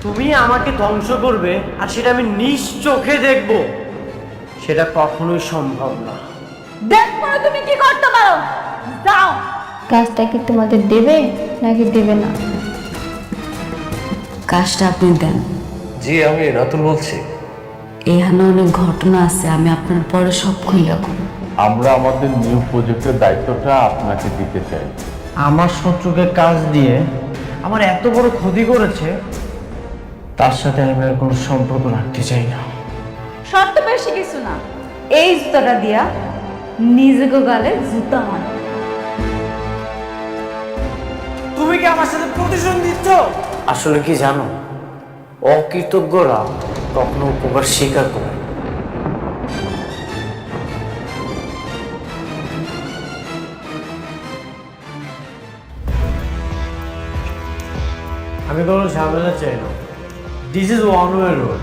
তুমি আমাকে ধ্বংস করবে আর সেটা আমি নিজ চোখে দেখব, সেটা কখনোই সম্ভব না। দেখো তুমি কি করতে পারো, যাও। কাজটা কি তোমাদের দেবে নাকি দেবে না? কাজটা আপনি দেন। জি, আমি রাতুল বলছি। এখানে অনেক ঘটনা আছে, আমি আপনার পরে সব খুলে করব। আমরা আমাদের নিউ প্রজেক্টের দায়িত্বটা আপনাকে দিতে চাই। আমার শত্রুকে কাজ দিয়ে আমার এত বড় ক্ষতি করেছে, তার সাথে আমি আর কোনো সম্পর্ক রাখতে চাই না। শর্ত বেশি কিছু না, এই জুতাটা দিয়া নিজেকে গালে জুতা মারো। তুমি কি আমার সাথে প্রতিশোধ নিচ্ছ? আসলে কি জানো, অকৃতজ্ঞরা কখনো উপকার স্বীকার করে। আমি কোনো ঝামেলা চাই না। This is one way road.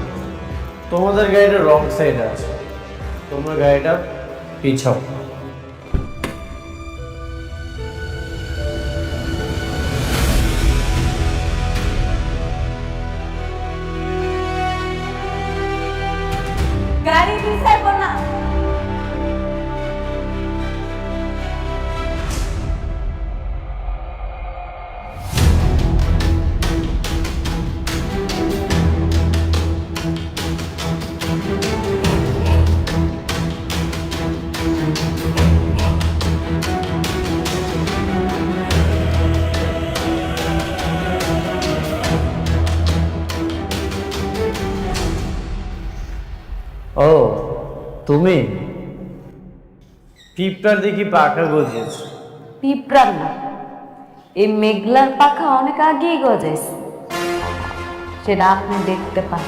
তোমাদের গাড়িটা রং সাইড আছে, তোমার গাড়িটা পিছাও। গাড়ি পিছাইবো না। ও তুমি পিঁপড়ার দেখি পাখা গজিয়েছ। পিঁপড়ার না, এই মেঘলার পাখা অনেক আগেই গজাইছে, সেটা আপনি দেখতে পান।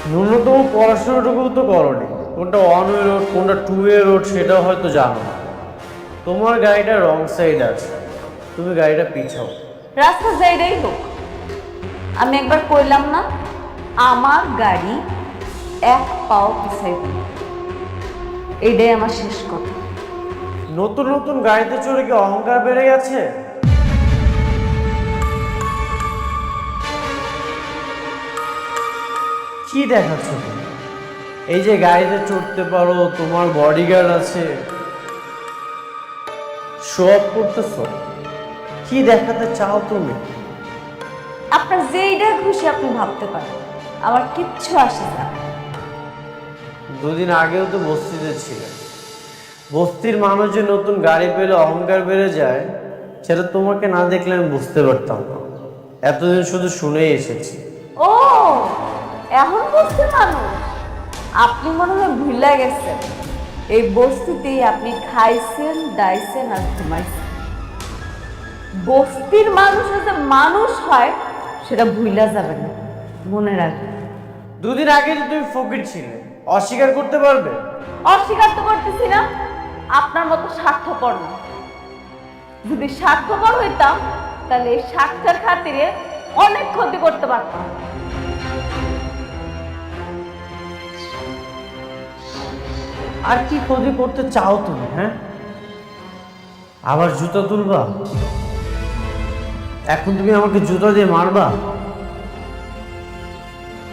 ন্যূনতম পড়াশোনাটুকু তো করনি। কোনটা ওয়ান ওয়ে রোড কোনটা টু ওয়ে রোড সেটাও হয়তো জানো না। তোমার গাড়িটা রং সাইড আছে, তুমি গাড়িটা পিছাও। রাস্তা যাইলেই হোক, আমি একবার কইলাম না আমার গাড়ি এক পাও পিছাইব, এইটাই আমার শেষ কথা। নতুন নতুন গাড়িতে চড়ে কি অহংকার বেড়ে গেছে? কি দেখাচ্ছ তুমি? এই যে গাড়িতে চড়তে পারো, তোমার বডিগার্ড আছে, শো অফ করতেছো, কি দেখাতে চাও তুমি? আপনার যেইটা খুশি আপনি ভাবতে পারেন, আমার কিচ্ছু আসে না। দুদিন আগেও তো বস্তিতে ছিল। বস্তির মানুষ যে নতুন গাড়ি পেলে অহংকার বেড়ে যায়, সেটা তোমাকে না দেখলে আমি বুঝতে পারতাম না। এতদিন শুধু শুনেই এসেছি। ও এখন বুঝতে পারো, আপনি মনে হয় ভুলে গেছেন এই বস্তিতেই আপনি খাইছেন, দাইছেন আর ঘুমাইছেন। বস্তির মানুষ যে মানুষ হয় সেটা ভুলা যাবে না, মনে রাখবেন। দুদিন আগে তো তুমি ফকির ছিলে, অস্বীকার করতে পারবে? অস্বীকার তো করতেছি না, আপনার মতো স্বার্থপর না। যদি স্বার্থপর হইতাম তাহলে এই স্বার্থের খাতিরে অনেক ক্ষতি করতে পারতাম। আর কি ক্ষতি করতে চাও তুমি? হ্যাঁ, আবার জুতা তুলবা? এখন তুমি আমাকে জুতা দিয়ে মারবা?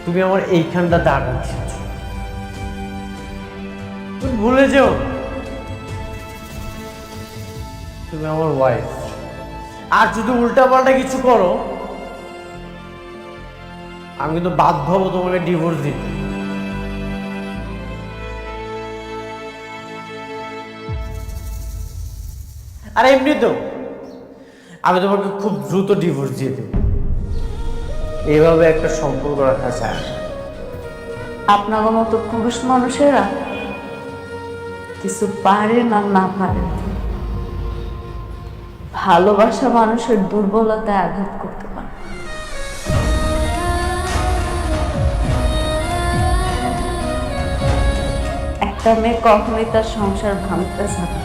তুমি আমার এইখানটা দাগ রাখিয়েছ, তুমি ভুলে যেও তুমি আমার ওয়াইফ। আর যদি উল্টাপাল্টা কিছু করো, আমি কিন্তু বাধ্য হবো তোমাকে ডিভোর্স দিতে। আর এমনি তো আমি তোমাকে খুব দ্রুত ডিভোর্স দিয়ে দেব। এইভাবে একটা সম্পর্ক রাখা চায়। আপনার মতো পুরুষ মানুষেরা কিছু পারে না, না পারে। ভালোবাসা মানুষের দুর্বলতায় আঘাত করতে পারে। একটা মেয়ে কখনোই তার সংসার ভাঙতে চায়,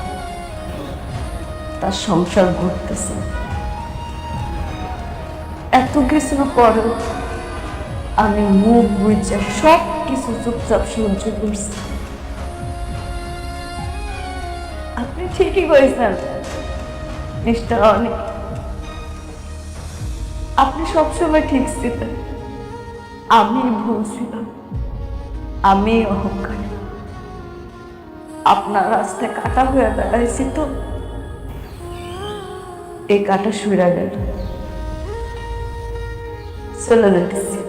তার সংসার ঘুরতেছে। এত কিছুর পরেও আমি মুখ বুঝে সব কিছু চুপচাপ সহ্য করছি। আপনি ঠিকই করেছেন মিস্টার অনিক, আপনি সবসময় ঠিক ছিলেন, আমি ভুল ছিলাম, আমি অহংকারী। আপনার রাস্তায় কাটা হয়ে দাঁড়াইছি তো, এই কাটা সইরা গেল, চলে যেতেছি।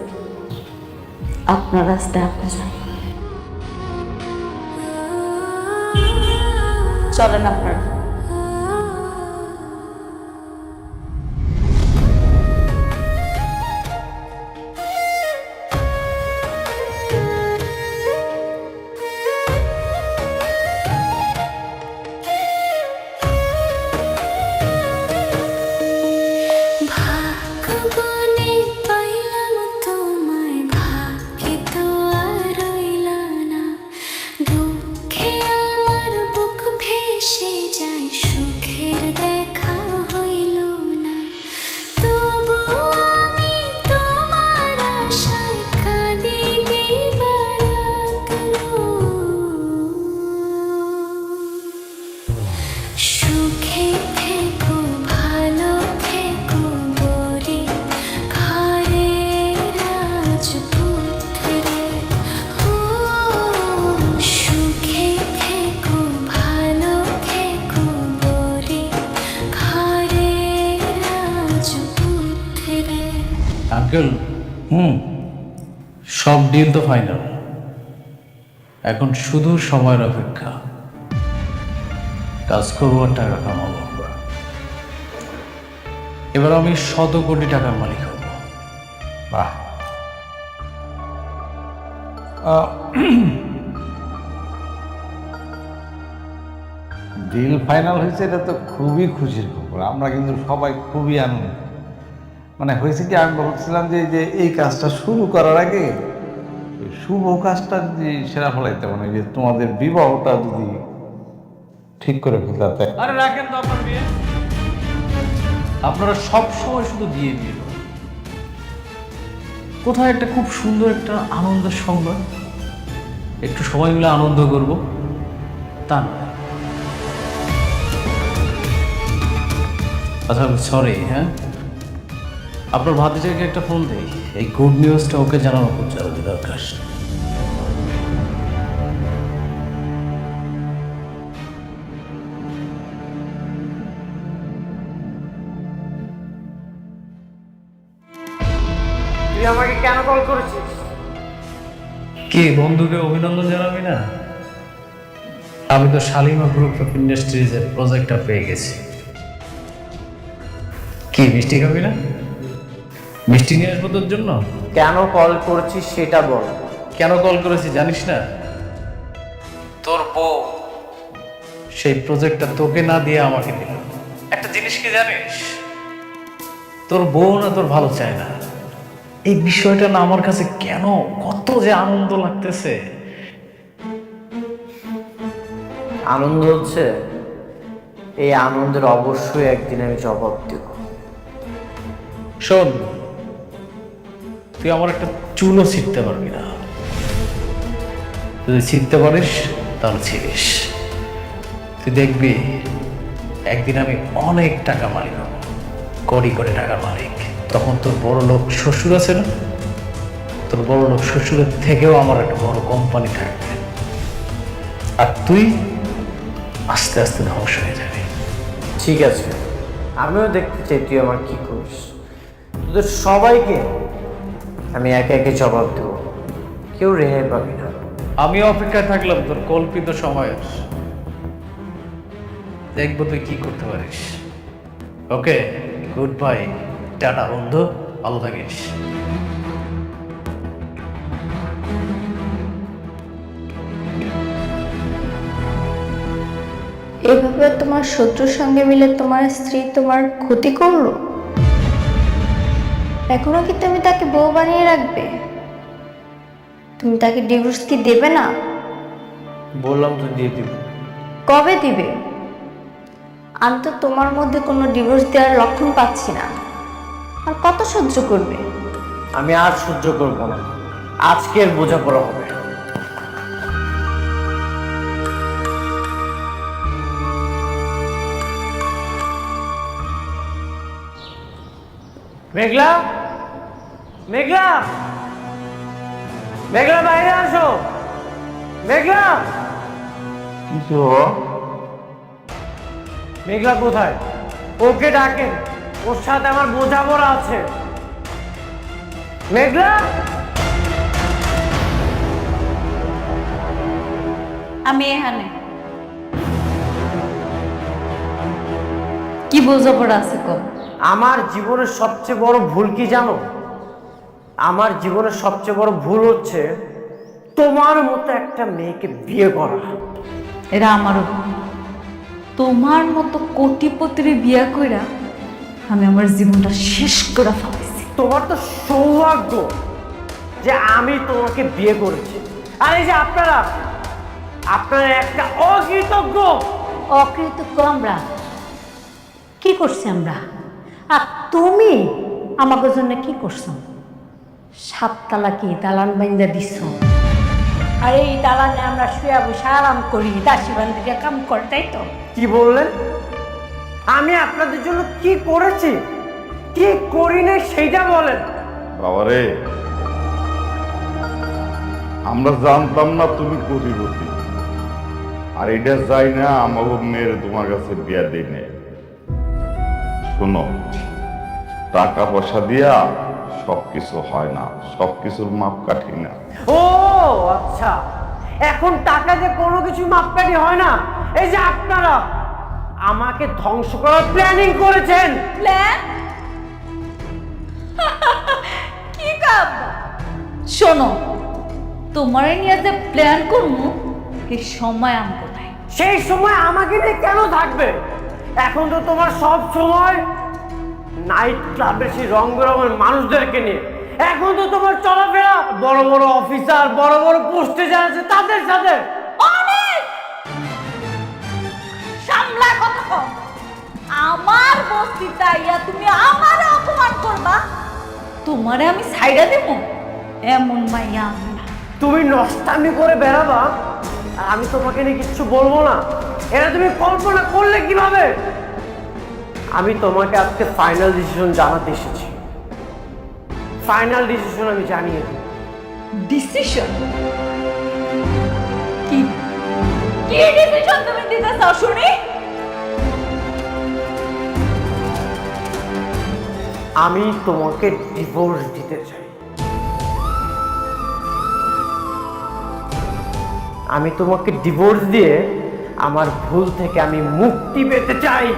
আপনার রাস্তায় আপনি যান, চলেন আপনার। ভাগ্যবনে পাইলাম তোমায়, ভাগ্যে তো আর রইল না। দুঃখে আমার বুক ভেসে যায়, সুখের দেখা হইল না। তবু আমি তোমার আশায় কাঁদি দিবারাত্র। সুখে থেকো, ভালো থেকো বলি, ঘরের রাজপুত্রে। ও সুখে থেকো, ভালো থেকো বলি, ঘরের রাজপুত্রে। আঙ্কেল, সব ডিল তো ফাইনাল, এখন শুধু সময়ের অপেক্ষা। কাজ করবো আর টাকা কামাবো। এবার আমি 100 কোটি টাকার মালিক হব। বাহ, ডিল ফাইনাল হয়েছে, এটা তো খুবই খুশির খবর। আমরা কিন্তু সবাই খুবই আনন্দ। মানে হয়েছে কি, আমি ভাবছিলাম যে এই কাজটা শুরু করার আগে ওই শুভ কাজটা যদি সেরা ফলাইতে, মানে যে তোমাদের বিবাহটা যদি ঠিক করে ফেলতে। আরে রাখেন তো আপনার বিয়ে, আপনারা সব সময় শুধু বিয়ে বিয়ে করেন। কোথায় একটা খুব সুন্দর একটা আনন্দের সংবাদ, একটু সবাই মিলে আনন্দ করব, তা না। আচ্ছা সরি, হ্যাঁ, আপনার ভাতিজাকে একটা ফোন দেই, এই গুড নিউজটা ওকে জানানো খুব জরুরি দরকার। তুই আমাকে কেন কল করেছিস? কি বন্ধুকে অভিনন্দন জানাবি না? আমি তো শালিমা গ্রুপ অফ ইন্ডাস্ট্রিজের প্রজেক্টটা পেয়ে গেছি। কি মিষ্টি খাবি না? মিষ্টি নিয়ে আসবো তোর জন্য। কেন কল করছিস সেটা বল। কেন কল করেছি জানিস না? তোর বউ সেই প্রজেক্টটা তোকে না দিয়ে আমাকে দিল। একটা জিনিস কি জানিস, তোর বউ না তোর ভালো চায় না। এই বিষয়টা না আমার কাছে কেন কত যে আনন্দ লাগতেছে। আনন্দ হচ্ছে, এই আনন্দের অবশ্যই একদিন আমি জবাব দেব। শোন, তুই আমার একটা চুলও ছিঁড়তে পারবি না। যদি ছিঁড়তে পারিস তাহলে ছিঁড়িস। তুই দেখবি একদিন আমি অনেক টাকা মালিক হব, কোটি কোটি টাকার মালিক। তখন তোর বড় লোক শ্বশুর আছে না, তোর বড় লোক শ্বশুরের থেকেও আমার একটা বড় কোম্পানি থাকবে, আর তুই আস্তে আস্তে ধ্বংস হয়ে যাবে। ঠিক আছে, আমিও দেখতে চাই তুই আমার কি করিস। তোদের সবাইকে আমি একে একে জবাব দেব, কেউ রেহাই পাবি না। আমি অপেক্ষায় থাকলাম তোর কল্পিত সময়ের, দেখবো তুই কি করতে পারিস। ওকে, গুড বাই, টাটা বন্ধু, ভালো থাকিস। এভাবে তোমার শত্রুর সঙ্গে মিলে তোমার স্ত্রী তোমার ক্ষতি করলো, এখনো কি তুমি তাকে বউ বানিয়ে রাখবে? তুমি তাকে ডিভোর্স কি দেবে না? বললাম তো দিয়ে দিব। কবে দিবে? আমি তো তোমার মধ্যে কোনো ডিভোর্স দেওয়ার লক্ষণ পাচ্ছি না। আর কত সহ্য করবে? আমি আর সহ্য করব না, আজকের বোঝাপড়া হবে। মেঘলা, মেঘলা, মেঘলা বাইরে আসো। মেঘলা, কিছু মেঘলা কোথায়? ওকে ডাকেন, ওর সাথে আমার বোঝাপড়া আছে। মেঘলা, আমি এখানে। কি বোঝাপড়া আছে কম? আমার জীবনের সবচেয়ে বড় ভুল কি জানো? আমার জীবনের সবচেয়ে বড় ভুল হচ্ছে তোমার মতো একটা মেয়েকে বিয়ে করা। এরা আমারও ভুল। তোমার মতো কোটিপতির বিয়া কইরা আমি আমার জীবনটা শেষ করে ফেলাইছি। তোমার তো সৌভাগ্য যে আমি তোমাকে বিয়ে করেছি। আর এই যে আপনারা একটা অকৃতজ্ঞ। অকৃতজ্ঞ আমরা? কি করছি আমরা? আর তুমি আমাকে জন্য কি করছো? 7 তালাকি দালান বাইন্দা দিছ, আর এই দালানে আমরা শুয়ে বসে আরাম করি, দাসী বান্দিরা কাম করে, তাই তো? কি বললেন? আমি আপনাদের জন্য কি করেছি, কি করি না সেইটা বলেন। বাবারে, আমরা জানতাম না তুমি কোটিপতি, আর এটা যাই না আমার মেয়ের তোমার কাছে বিয়া দিই নাই। শোনো, টাকা পয়সা দিয়া সবকিছু হয় না, সবকিছুর মাপকাঠি না। ও আচ্ছা, এখন টাকা যে কোনো কিছু মাপকাঠি হয় না। এই যে আপনারা আমাকে ধ্বংস করার প্ল্যানিং করেছেন। প্ল্যান? কি কাম? শোনো, তোমার নিয়ে যে প্ল্যান করবো এই সময় আমগো নাই। সেই সময় আমাকে নিয়ে কেন থাকবে? এখন তো তোমার সব সময় নাইট ক্লাবে সেই রং বেরঙের মানুষদেরকে নিয়ে। এখন তো তোমার চলাফেরা বড় বড় অফিসার, বড় বড় পোস্টে যারা আছে তাদের সাথে। অনেক সামলা কথা কও। আমার বস্তিতে আইয়া তুমি আমারে অপমান করবা, তোমারে আমি ছাইড়া দেব? এমন মাইয়া আমি না। তুমি নষ্টামি করে বেড়াবা আর আমি তোমাকে নিয়ে কিচ্ছু বলবো না, এটা তুমি কল্পনা করলে কিভাবে? আমি তোমাকে আজকে ফাইনাল ডিসিশন জানাতে এসেছি। ফাইনাল ডিসিশন আমি জানিয়ে দিই। ডিসিশন? কি কি ডিসিশন তুমি দিতে চাও শুনি? আমি তোমাকে ডিভোর্স দিতে চাই। আমি তোমাকে ডিভোর্স দিয়ে আমার ভুল থেকে আমি মুক্তি পেতে চাই।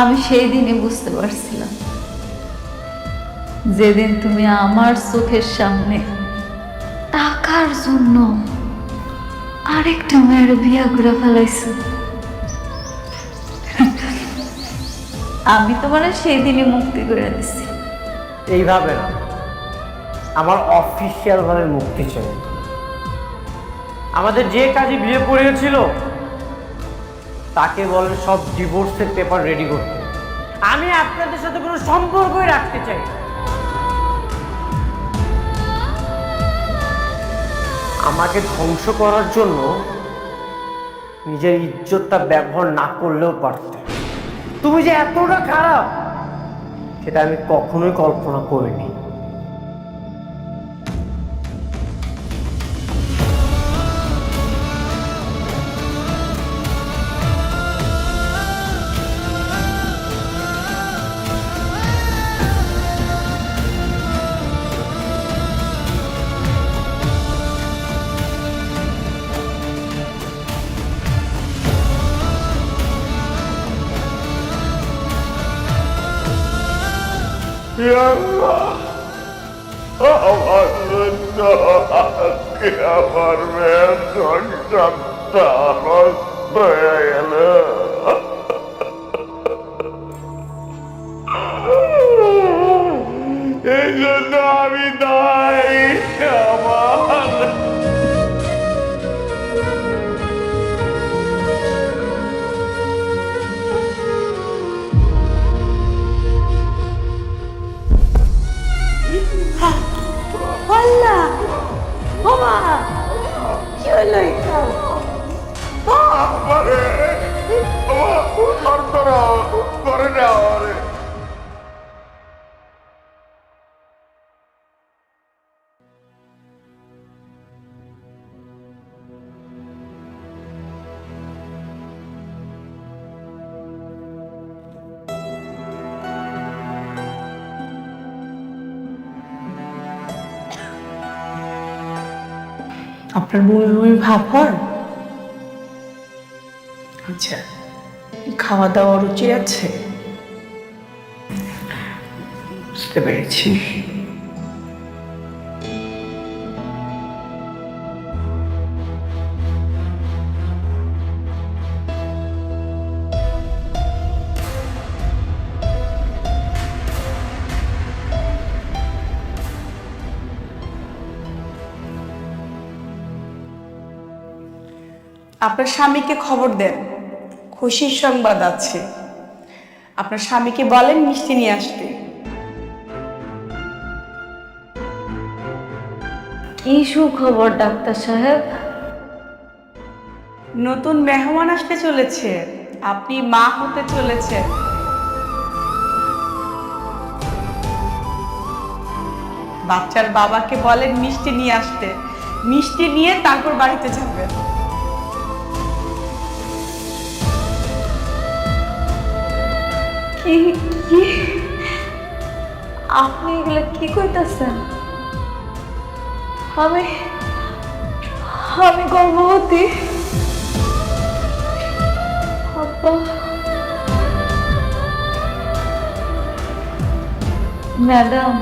আমি সেই দিনই বুঝতে পারছিলাম, যেদিন তুমি আমার চোখের সামনে টাকার জন্য আরেকটা মেয়ের বিয়া করে ফেলাইছো। আমি তোমার সেই দিনই মুক্তি করে দিছি। এইভাবে না, আমার অফিসিয়াল ভাবে মুক্তি চাই। আমাদের যে কাজে বিয়ে পড়িয়েছিল তাকে বলেন সব ডিভোর্সের পেপার রেডি করতে। আমি আপনাদের সাথে কোনো সম্পর্কই রাখতে চাই। আমাকে ধ্বংস করার জন্য নিজের ইজ্জতটা ব্যবহার না করলেও পারতে। তুমি যে এতটা খারাপ সেটা আমি কখনোই কল্পনা করিনি। আমার জন্য আজকে আমার মেয়ের সংসারটা নষ্ট হয়ে গেল। এই জন্য আমি দায়ী। আমার আল্লাহ, বাবা, কি হলো এটা? আমারে করে না আমারে আপনার বমি বমি ভাব হয়? আচ্ছা, খাওয়া দাওয়া রুচি আছে? বুঝতে পেরেছি। আপনার স্বামীকে খবর দেন, খুশির সংবাদ আছে। আপনার স্বামীকে বলেন মিষ্টি নিয়ে আসতে। কি সুখবর ডাক্তার সাহেব? নতুন মেহমান আসতে চলেছে, আপনি মা হতে চলেছেন। বাচ্চার বাবাকে বলেন মিষ্টি নিয়ে আসতে, মিষ্টি নিয়ে তারপর বাড়িতে যাবেন। কি কি আপনি এগুলো কি কইতাছেন? আমি আমি গর্ভবতী। আব্বা, ম্যাডাম,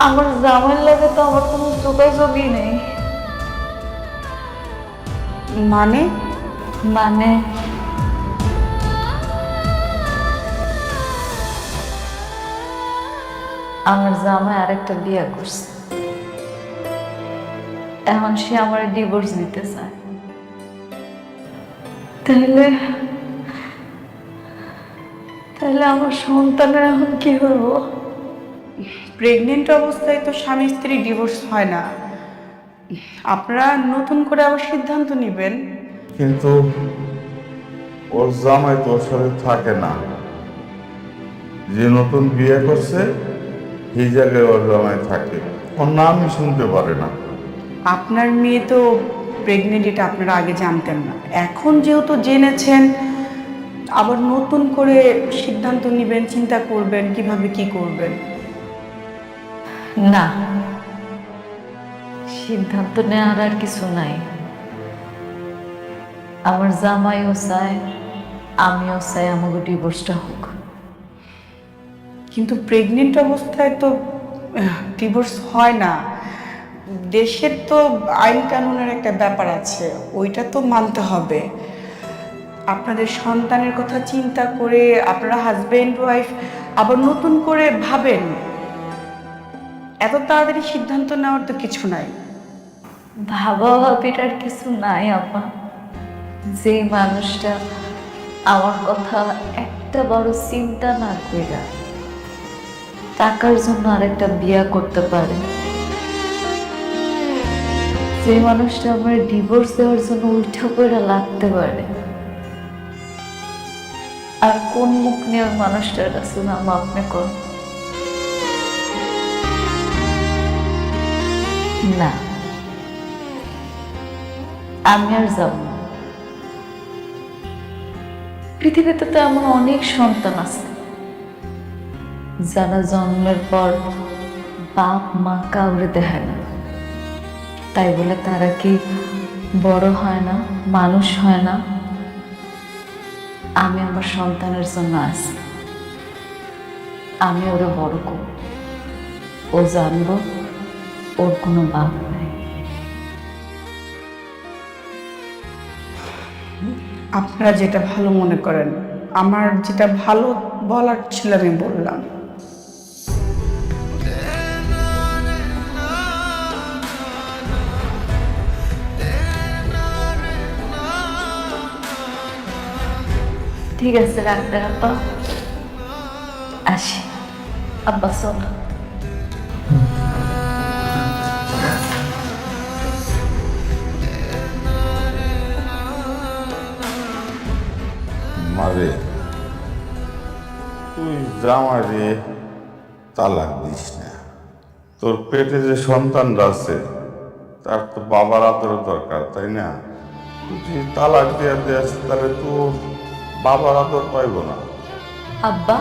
আমার জামাইয়ের লাগে তো আমার কোনো যোগাযোগই নেই। মানে মানে আমার জামাই আরেকটা বিয়ে করছে, এখন সে আমার ডিভোর্স দিতে চায়। তাহলে তাহলে আমার সন্তানের এখন কি হবো? প্রেগনেন্ট অবস্থায় তো স্বামী স্ত্রী ডিভোর্স হয় না, আপনারা নতুন করে আবার সিদ্ধান্ত নেবেন। কিন্তু ওর জামাই তো ওর সাথে থাকে না, যে নতুন বিয়ে করছে সেই জায়গায় ওর জামাই থাকে, ওর নামই শুনতে পারে না। আপনার মেয়ে তো প্রেগনেন্ট, এটা আপনারা আগে জানতেন না, এখন যেহেতু জেনেছেন আবার নতুন করে সিদ্ধান্ত নেবেন, চিন্তা করবেন কিভাবে কি করবেন। না, সিদ্ধান্ত নেওয়ার আর কিছু নাই। আমার জামাইও চায়, আমিও চাই আমাকে ডিভোর্সটা হোক। কিন্তু প্রেগনেন্ট অবস্থায় তো ডিভোর্স হয় না, দেশের তো আইন কানুনের একটা ব্যাপার আছে, ওইটা তো মানতে হবে। আপনাদের সন্তানের কথা চিন্তা করে আপনারা হাজবেন্ড ওয়াইফ আবার নতুন করে ভাবেন, এত তাড়াতাড়ি সিদ্ধান্ত নেওয়ার তো কিছু নাই। ভাবা ভাবির আর কিছু নাই আপা। যে মানুষটা আমার কথা একটা বড় চিন্তা না কইরা টাকার জন্য আরেকটা বিয়ে করতে পারে, যে মানুষটা আমার ডিভোর্স দেওয়ার জন্য উল্টা করে লাগতে পারে, আর কোন মুখ নিয়ে ওই মানুষটার কাছে নাম আপনি কোন? না, আমি আর যাব না। পৃথিবীতে তো এমন অনেক সন্তান আছে যারা জন্মের পর বাপ মা কাউরে দেখায় না, তাই বলে তারা কি বড় হয় না, মানুষ হয় না? আমি আমার সন্তানের জন্য আছি, আমি ওরা বড় করব, ও জানবো ওর কোনো বাপ নাই। আপনারা যেটা ভালো মনে করেন, আমার যেটা ভালো বলার ছিল আমি বললাম। ঠিক আছে ডাক্তার আপা, আসি। আব্বা চল। মারে তুই জামাইরে তালাক দিস না, তোর পেটে যে সন্তানরা আছে তার তো বাবার আদর দরকার, তাই না? তুই যদি তালাক দিয়ে দিস তাহলে তোর বাবার আদর পাইব না। আব্বা,